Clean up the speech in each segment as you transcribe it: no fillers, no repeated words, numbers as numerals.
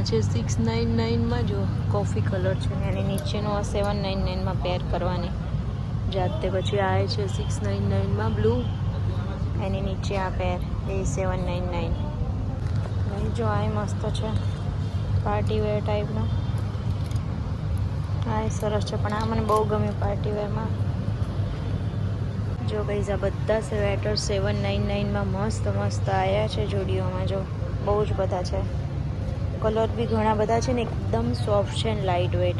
છે 699 માં। જો કોફી કલર છે ને એની નીચેનો 799 માં પેર કરવાની જાતે। પછી આ છે 699 માં બ્લુ, એની નીચે આ પેર એ 799। જો આ મસ્ત છે પાર્ટી વેર ટાઈપનો, આ સરસ છે પણ આ મને બહુ ગમ્યું પાર્ટી વેરમાં। જો ગાઈઝ આ બધા સ્વેટર 799 માં મસ્ત મસ્ત આવ્યા છે જોડીઓમાં। જો બહુ જ બધા છે, કલર બી ઘણા બધા છે ને, એકદમ સોફ્ટ છે ને લાઇટ વેટ,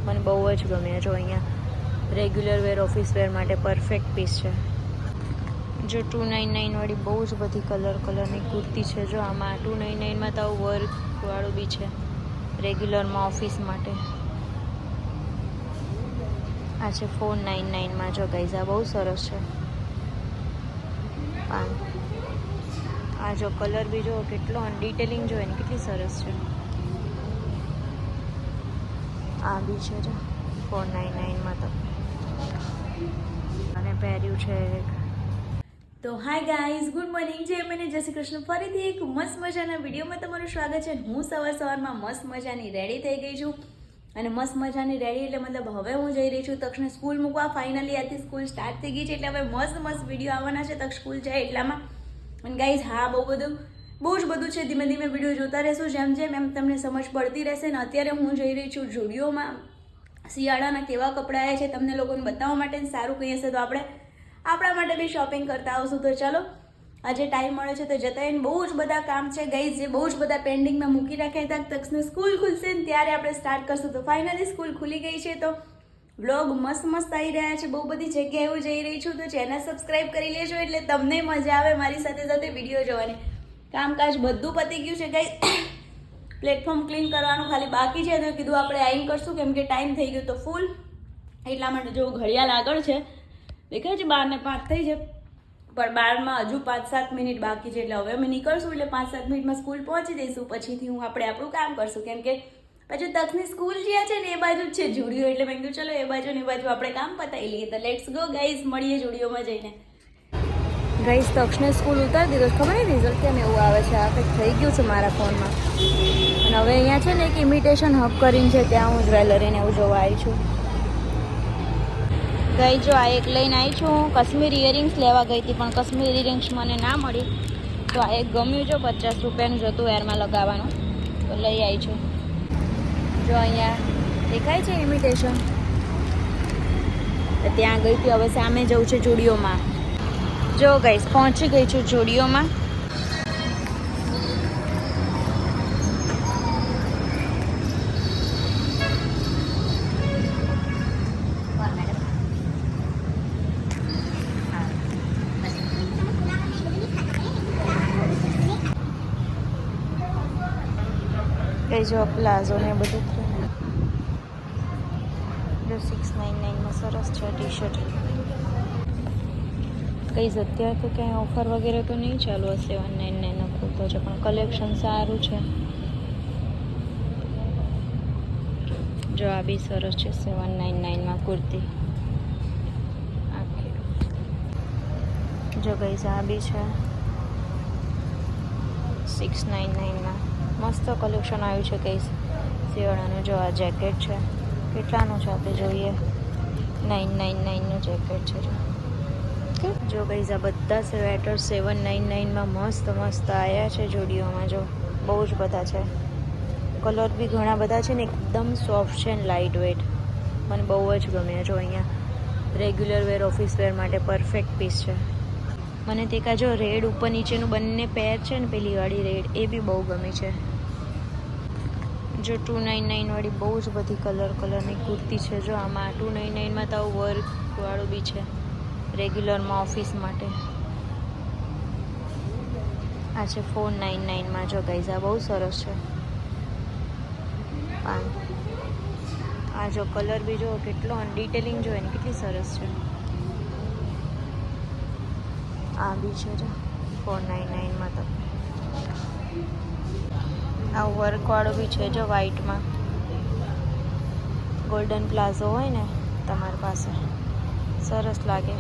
મને બહુ જ ગમ્યા। જો અહીંયા રેગ્યુલર વેર ઓફિસ વેર માટે પરફેક્ટ પીસ છે। જો 299 વાળી બહુ જ બધી કલરની કુર્તી છે। જો આમાં 299 માં તો વર્કવાળું બી છે રેગ્યુલરમાં ઓફિસ માટે। આ છે 499 માં। જો ગાઈઝ આ બહુ સરસ છે। આ જો કલર બી જો કેટલો ડિટેલિંગ જો એની કેટલી સરસ છે। આ બી છે જો 499 માં તો, અને પહેર્યું છે। તો હાય ગાઈઝ, ગુડ મોર્નિંગ, જય મને જય શ્રી કૃષ્ણ। ફરીથી એક મસ્ત મજાના વિડીયોમાં તમારું સ્વાગત છે। હું સવારમાં મસ્ત મજાની રેડી થઈ ગઈ છું, અને મસ્ત મજાની રેડી એટલે મતલબ હવે હું જઈ રહી છું તક્ષને સ્કૂલ મૂકવા। ફાઇનલી આજથી સ્કૂલ સ્ટાર્ટ થઈ ગઈ છે એટલે હવે મસ્ત વિડીયો આવવાના છે તક્ષ સ્કૂલ જાય એટલામાં। અને ગાઈઝ હા બહુ જ બધું છે, ધીમે ધીમે વિડીયો જોતા રહેશું, જેમ જેમ એમ તમને સમજ પડતી રહેશે। ને અત્યારે હું જઈ રહી છું ઝુડિયોમાં, શિયાળાના કેવા કપડાં આવ્યા છે તમને લોકોને બતાવવા માટે। સારું કહી હશે તો આપણે આપણા માટે બી શોપિંગ કરતા આવશું। તો ચાલો આજે ટાઈમ મળે છે તો જતા એને બહુ જ બધા કામ છે ગાઈઝ, જે બહુ જ બધા પેન્ડિંગમાં મૂકી રાખ્યા હતા। તક્ષને સ્કૂલ ખુલશે ને ત્યારે આપણે સ્ટાર્ટ કરશું। તો ફાઇનલી સ્કૂલ ખુલી ગઈ છે તો વ્લોગ મસ્ત આવી રહ્યા છે, બહુ બધી જગ્યાએ હું જઈ રહી છું। તો ચેનલ સબસ્ક્રાઈબ કરી લેજો એટલે તમને મજા આવે મારી સાથે સાથે વિડીયો જોવાની। કામકાજ બધું પતી ગયું છે ગાઈઝ, પ્લેટફોર્મ ક્લીન કરવાનું ખાલી બાકી છે, તો કીધું આપણે આઈન કરશું કેમ કે ટાઈમ થઈ ગયો તો ફૂલ, એટલા માટે જો ઘડિયાળ આગળ છે દેખાય છે 12:05 થઈ છે, પણ 12માં હજુ 5-7 મિનિટ બાકી છે। એટલે હવે અમે નીકળશું એટલે 5-7 મિનિટમાં સ્કૂલ પહોંચી જઈશું, પછીથી હું આપણે આપણું કામ કરશું કેમ કે પછી તક્ષની સ્કૂલ જ્યાં છે ને એ બાજુ જ છે ઝુડિયો, એટલે મેં કીધું ચલો એ બાજુ ને એ બાજુ આપણે કામ પતાવી લઈએ। તો લેટ્સ ગો ગાઈઝ, મળીએ ઝુડિયોમાં જઈને। ગાઈઝ તક્ષને સ્કૂલ ઉતારી દીધો, ખબર નહીં રિઝલ્ટ કેમ એવું આવે છે, આ કંઈક થઈ ગયું છે મારા ફોનમાં। અને હવે અહીંયા છે ને એક ઇમિટેશન હબ કરીને છે, ત્યાં હું જ્વેલરીને એવું જોવા આવી છું। ગઈ જો આ એક લઈને આવી છું, હું કાશ્મીરી ઇયરિંગ્સ લેવા ગઈ હતી પણ કાશ્મીરી ઇયરિંગ્સ મને ના મળી, તો આ એક ગમ્યું જો 50 રૂપિયાનું જ હતું હેરમાં લગાવવાનું, તો લઈ આવી છું। જો અહીંયા દેખાય છે ઇમિટેશન, તો ત્યાં ગઈ હતી। હવે સામે જવું છે ઝુડિયોમાં। જો ગાઈસ પહોંચી ગઈ છું ઝુડિયોમાં। કઈ જો પ્લાઝો ને બધું જો 699 માં સરસ છે ટી શર્ટ। કઈ અત્યારે તો ક્યાંય ઓફર વગેરે તો નહીં ચાલુ હશે, 799 નો ખુલતો છે પણ કલેક્શન સારું છે। જો આ બી સરસ છે 799 માં કુર્તી આખી। જો ગાઈઝ આ બી છે 699 માં, મસ્ત કલેક્શન આવ્યું છે ગાઈઝ શિયાળાનું। જો આ જેકેટ છે, કેટલાનું છે આપણે જોઈએ, 999 નું જેકેટ છે। જો ગાઈઝ આ બધા સ્વેટર 799 માં મસ્ત આવ્યા છે જોડીઓમાં। જો બહુ જ બધા છે, કલર બી ઘણા બધા છે ને, એકદમ સોફ્ટ છે ને લાઇટ વેટ, મને બહુ જ ગમ્યા। જો અહીંયા રેગ્યુલર વેર ઓફિસ વેર માટે પરફેક્ટ પીસ છે। મને તે કા જો રેડ ઉપર નીચેનું બંને પેર છે ને, પેલી વાળી રેડ એ બી બહુ ગમી છે। જો 299 વાળી બહુ જ બધી કલરની કુર્તી છે। જો આમાં 299 માં તો વર્કવાળું બી છે રેગ્યુલરમાં ઓફિસ માટે। આ છે 499 માં। જો ગાઈઝ આ બહુ સરસ છે। આ જો કલર બી જો કેટલો ડિટેલિંગ જો એની કેટલી સરસ છે। આ બી છે જો 499 માં તો, આ વર્કવાળું બી છે જો વ્હાઈટમાં, ગોલ્ડન પ્લાઝો હોય ને તમારી પાસે સરસ લાગે।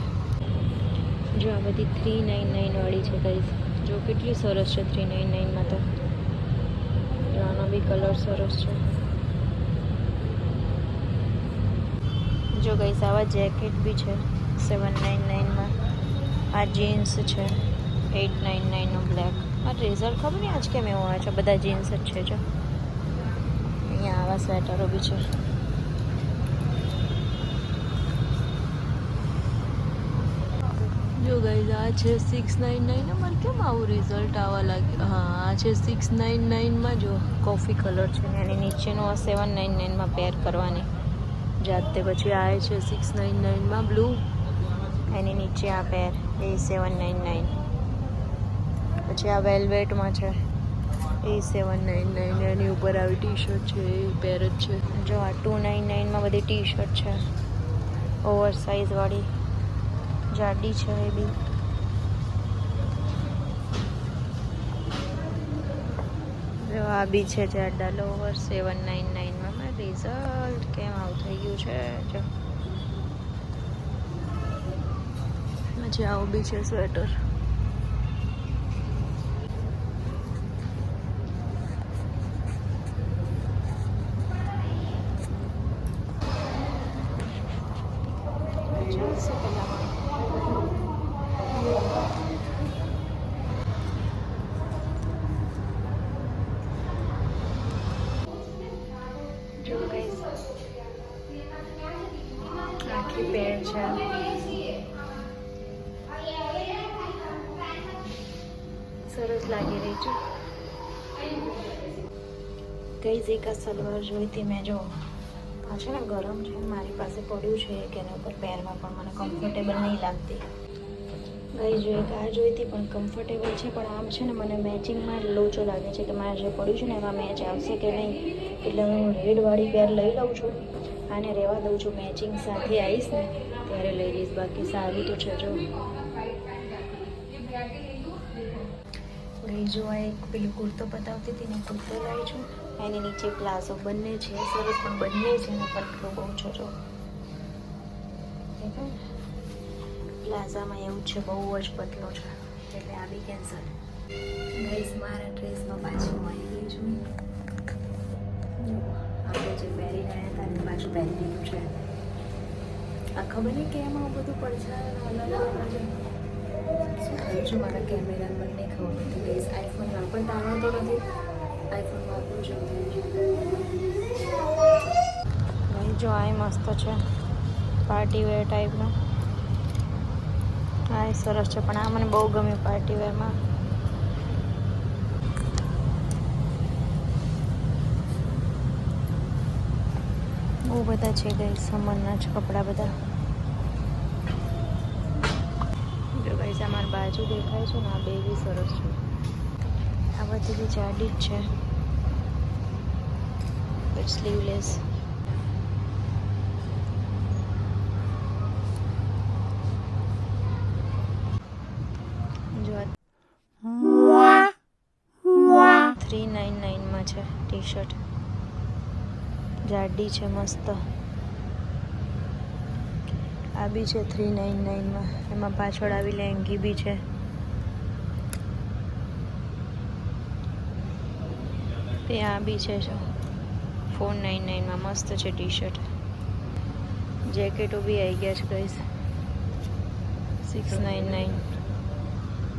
જો આ બધી 399 વાળી છે ગાઈઝ, જો કેટલી સરસ છે 399 માં તો। જો આનો બી કલર સરસ છે. જો ગાઈસ આવા જેકેટ બી છે 799 આ જીન્સ છે 899 બ્લેક. આ રિઝલ્ટ ખબર નહીં આજ કેમ એવું આવે છે, બધા જીન્સ જ છે. જો અહીંયા આવા સ્વેટરો બી છે. જો ગાઈઝ આ છે 699. અમારે કેમ આવું રિઝલ્ટ આવવા લાગ્યું? હા, આ છે 699 જો કોફી કલર છે ને એની નીચેનો આ 799 પેર કરવાની જાતે. પછી આ છે 699 બ્લુ, એની નીચે આ પેર એ 799. પછી આ વેલ્વેટમાં છે એ 799. એની ઉપર આવી ટી શર્ટ છે એ પેર જ છે. જો આ 299 બધી ટી શર્ટ છે ઓવર સાઇઝ વાળી, જાડી છે એ બી. જો આ બી છે જાડા લોવર 799 રિઝલ્ટ કેમ આવું થઈ ગયું છે. જો પછી આવું બી છે સ્વેટર. જો ગાઈસ આખી પેર છે. સરસ લાગી રહી છે. ગાઈસ એક આ સલવાર જોઈ હતી મેં. જો આ છે ને ગરમ છે, મારી પાસે પડ્યું છે કે એના ઉપર પહેરવા પણ મને કમ્ફર્ટેબલ નહીં લાગતી. ગાઈસ જો એક આ જોઈ હતી પણ કમ્ફર્ટેબલ છે, પણ આમ છે ને મને મેચિંગમાં લોચો લાગે છે કે મારે જે પડ્યું છે ને એમાં મેચ આવશે કે નહીં. એટલે હું રેડવાળી પેર લઈ લઉં છું, આને રહેવા દઉં છું. મેચિંગ સાથે આવીશ ને ત્યારે લઈ લઈશ. બાકી સારું તો છે. જો ગઈ જો આ એક પેલું કુર્તો બતાવતી હતી ને, કુર્તો લાવી છું. એની નીચે પ્લાઝો બંને છે સરસ, પણ બંને છે ને પતલો બહુ છે. જો પ્લાઝામાં એવું છે બહુ જ પતલો છે, એટલે આ બી કેન્સલ. ગાઈસ મારા ડ્રેસમાં પાછું આવી ગઈ છું. આપણે જે પહેરી રહ્યા હતા ને પાછું પહેરી લીધું છે. આ ખબર નહીં કેમ આવું બધું પડછાય અલગ અલગ છે. શું થયું છે મારા કેમેરા બંને ખબર નથી. ગાઈસ આઈફોન વાપરતા આવડતો નથી, આઈફોન વાપરું છું. ભાઈ જો આ મસ્ત છે પાર્ટી વેર ટાઈપનો. હા એ સરસ છે, પણ આ મને બહુ ગમ્યું પાર્ટી વેરમાં. બહુ બધા છે ગાઈસ, સમરના જ કપડાં બધા. જો ગાઈસ અમારી બાજુ દેખાય છે ને આ બે બી સરસ છે. આ બધી બી જાડી જ છે, બટ સ્લીવલેસ. જો 399 છે ટી શર્ટ, જાડી છે મસ્ત. આ બી છે 399 એમાં પાછળ આવી લેંગી બી છે. ત્યાં બી છે 499 મસ્ત છે ટી શર્ટ. જેકેટો બી આવી ગયા છે ગાઈસ 699.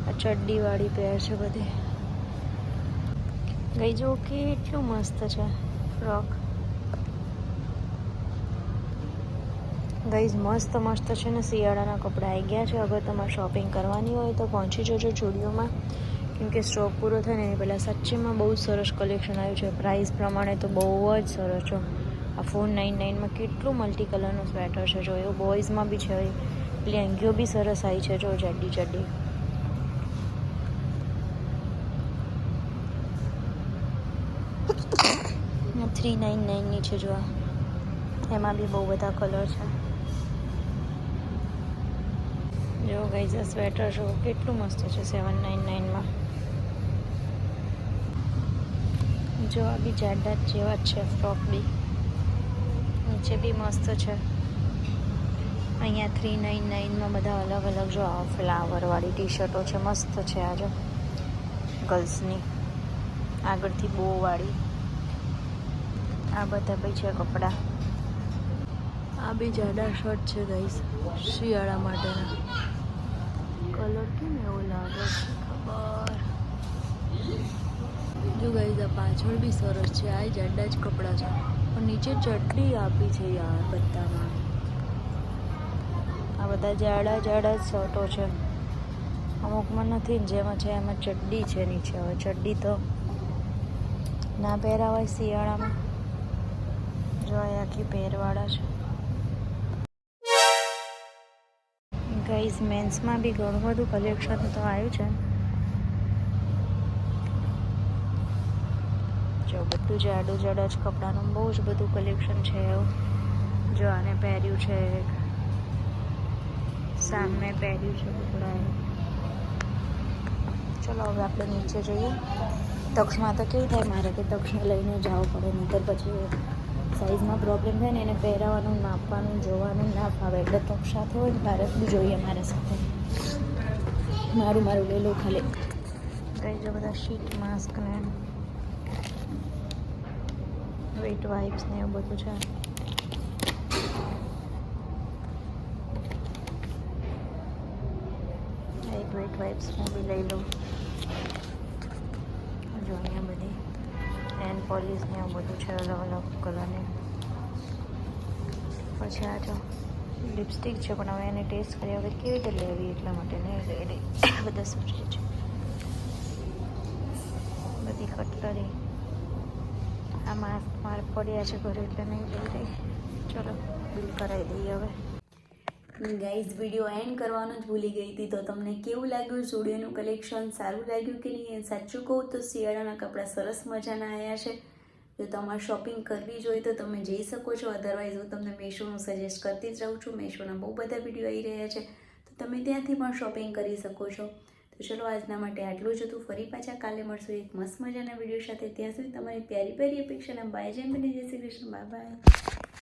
આ ચડ્ડીવાળી પેર છે બધી. ગઈ જો કેટલું મસ્ત છે ફ્રોક. ગાઈઝ મસ્ત મસ્ત છે ને શિયાળાના કપડાં આવી ગયા છે. અગર તમારે શોપિંગ કરવાની હોય તો પહોંચી જજો જુડિયોમાં, કેમકે સ્ટોક પૂરો થાય ને એની પહેલાં સાચેમાં બહુ જ સરસ કલેક્શન આવ્યું છે. પ્રાઇસ પ્રમાણે તો બહુ જ સરસ છે. આ 499 કેટલું મલ્ટી કલરનું સ્વેટર છે. જો એવું બોયઝમાં બી છે. લેંગીઓ બી સરસ આવી છે. જો જાડી જાડી. આ 399 છે. જો એમાં બી બહુ બધા કલર છે. જો ગાઈઝ આ સ્વેટર જો કેટલું મસ્ત છે 799. જો આ બી જાડા જેવા જ છે ફ્રોક બી. નીચે બી મસ્ત છે. અહીંયા 399 બધા અલગ અલગ જો આ ફ્લાવરવાળી ટી શર્ટો છે મસ્ત છે. આ જો ગર્લ્સની આગળથી બોવાળી આ બધા બી છે કપડાં. આ બી જાડા શર્ટ છે ગાઈસ, શિયાળા માટેના. કલર કેમ એવો લાગે છે ખબર. જો ગાઈસ આ પાછળ બી સરસ છે. આ જાડા જ કપડાં છે પણ નીચે ચડ્ડી આપી છે યાર બધામાં. આ બધા જાડા જાડા જ શર્ટો છે. અમુકમાં નથી ને જેમાં છે એમાં ચડ્ડી છે નીચે. હવે ચડ્ડી તો ના પહેરાવાય શિયાળામાં. જો આ આખી પહેરવાળા છે ગાઈઝ. મેન્સમાં બી ઘણું બધું કલેક્શન તો આવ્યું છે. જો બધું જાડું જાડા જ કપડાનું બહુ જ બધું કલેક્શન છે એવું. જો આને પહેર્યું છે, સામે પહેર્યું છે કપડાં. ચલો હવે આપણે નીચે જઈએ. તક્ષમાં તો કેવું થાય મારે કે તક્ષને લઈને જવું પડે, નહીંતર પછી સાઇઝમાં પ્રોબ્લેમ થાય ને એને પહેરાવાનું, માપવાનું, જોવાનું ના ફાવે. એટલે તક્ષ સાથે હોય ને ભારત બી જોઈએ મારા સાથે. મારું લઈ લો ખાલી. કઈ જો બધા શીટ માસ્ક ને વેટ વાઇપ્સ ને એવું બધું છે. એક વેટ વાઇપ્સ હું બી લઈ લઉં. જો અહીંયા બધી નેલ પોલિશ ને એવું બધું છે અલગ અલગ કલરની. પછી આ જો લિપસ્ટિક છે પણ હવે એને ટેસ્ટ કર્યા વગર કેવી રીતે લેવી એટલા માટે નહીં લઈ રહી. બધા સ્પ્રે છે, બધી કટલરી. આ માસ્ક મારે પડ્યા છે ઘરે એટલે નહીં લઈ રહી. ચલો બિલ કરાવી દઈએ હવે. ગાઈઝ વિડીયો એન્ડ કરવાનું જ ભૂલી ગઈ હતી. તો તમને કેવું લાગ્યું? સ્ટુડિયોનું કલેક્શન સારું લાગ્યું કે નહીં? સાચું કહું તો શિયાળાના કપડાં સરસ મજાના આવ્યા છે. જો તમારે શોપિંગ કરવી જ હોય તો તમે જઈ શકો છો. અધરવાઇઝ હું તમને મેશોનું સજેસ્ટ કરતી જ રહું છું. મેશોના બહુ બધા વિડીયો આવી રહ્યા છે તો તમે ત્યાંથી પણ શોપિંગ કરી શકો છો. તો ચલો આજના માટે આટલું જ હતું. ફરી પાછા કાલે મળશું એક મસ્ત મજાના વિડીયો સાથે. ત્યાં સુધી તમારી પ્યારી પ્યારી અપેક્ષાના બાય. જય મને, જય શ્રી કૃષ્ણ. Bye bye.